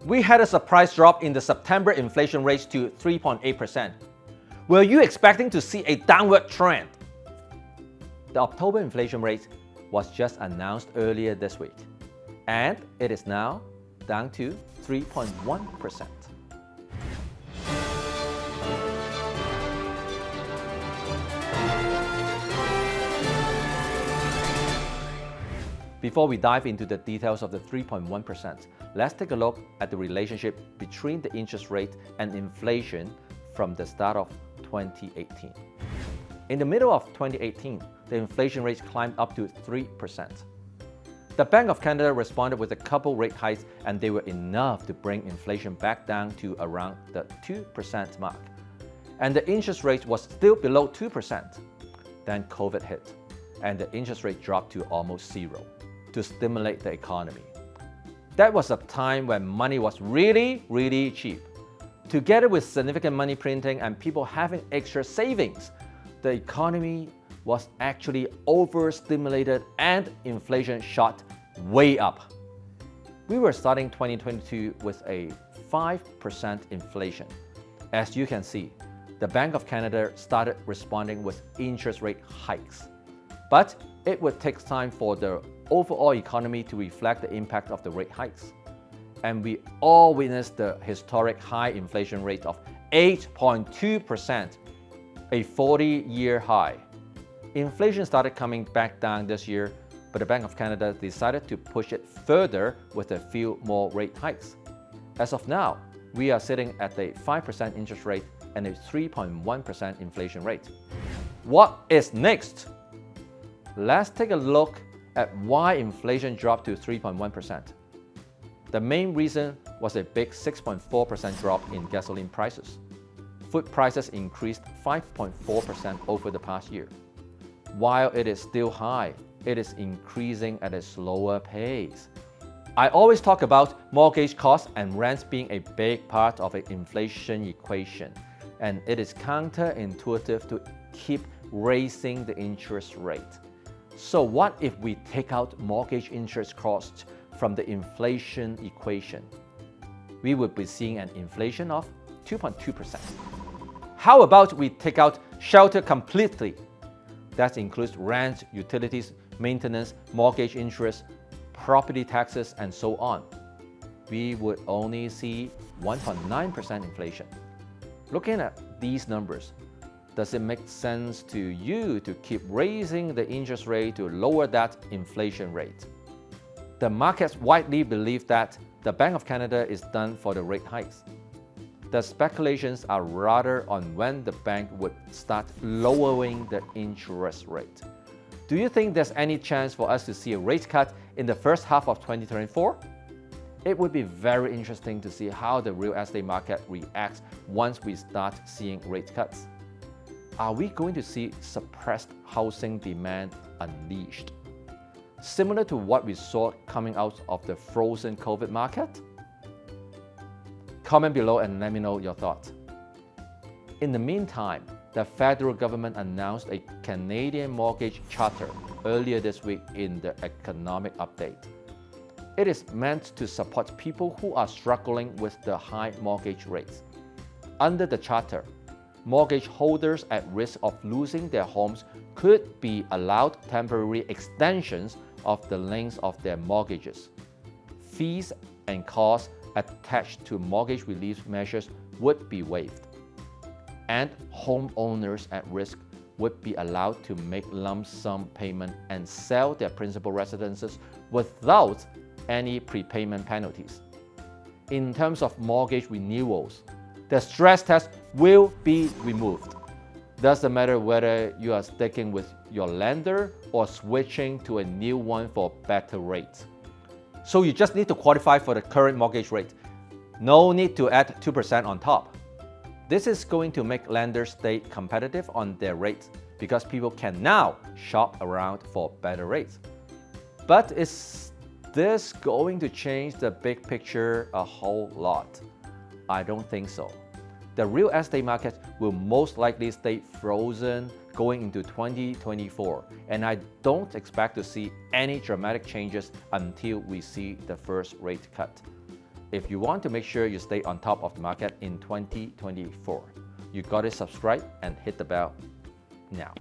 We had a surprise drop in the September inflation rate to 3.8%. Were you expecting to see a downward trend? The October inflation rate was just announced earlier this week, and it is now down to 3.1%. Before we dive into the details of the 3.1%, let's take a look at the relationship between the interest rate and inflation from the start of 2018. In the middle of 2018, the inflation rate climbed up to 3%. The Bank of Canada responded with a couple rate hikes, and they were enough to bring inflation back down to around the 2% mark. And the interest rate was still below 2%. Then COVID hit, and the interest rate dropped to almost zero to stimulate the economy. That was a time when money was really, really cheap. Together with significant money printing and people having extra savings, the economy was actually overstimulated and inflation shot way up. We were starting 2022 with a 5% inflation. As you can see, the Bank of Canada started responding with interest rate hikes. But it would take time for the overall economy to reflect the impact of the rate hikes. And we all witnessed the historic high inflation rate of 8.2%, a 40-year high. Inflation started coming back down this year, but the Bank of Canada decided to push it further with a few more rate hikes. As of now, we are sitting at a 5% interest rate and a 3.1% inflation rate. What is next? Let's take a look at why inflation dropped to 3.1%. The main reason was a big 6.4% drop in gasoline prices. Food prices increased 5.4% over the past year. While it is still high, it is increasing at a slower pace. I always talk about mortgage costs and rents being a big part of an inflation equation, and it is counterintuitive to keep raising the interest rate. So what if we take out mortgage interest costs from the inflation equation? We would be seeing an inflation of 2.2%. How about we take out shelter completely? That includes rent, utilities, maintenance, mortgage interest, property taxes, and so on. We would only see 1.9% inflation. Looking at these numbers, does it make sense to you to keep raising the interest rate to lower that inflation rate? The markets widely believe that the Bank of Canada is done for the rate hikes. The speculations are rather on when the bank would start lowering the interest rate. Do you think there's any chance for us to see a rate cut in the first half of 2024? It would be very interesting to see how the real estate market reacts once we start seeing rate cuts. Are we going to see suppressed housing demand unleashed, similar to what we saw coming out of the frozen COVID market? Comment below and let me know your thoughts. In the meantime, the federal government announced a Canadian mortgage charter earlier this week in the economic update. It is meant to support people who are struggling with the high mortgage rates. Under the charter, mortgage holders at risk of losing their homes could be allowed temporary extensions of the length of their mortgages. Fees and costs attached to mortgage relief measures would be waived. And homeowners at risk would be allowed to make lump sum payment and sell their principal residences without any prepayment penalties. In terms of mortgage renewals, the stress test will be removed. Doesn't matter whether you are sticking with your lender or switching to a new one for better rates. So you just need to qualify for the current mortgage rate. No need to add 2% on top. This is going to make lenders stay competitive on their rates because people can now shop around for better rates. But is this going to change the big picture a whole lot? I don't think so. The real estate market will most likely stay frozen going into 2024, and I don't expect to see any dramatic changes until we see the first rate cut. If you want to make sure you stay on top of the market in 2024, you got to subscribe and hit the bell now.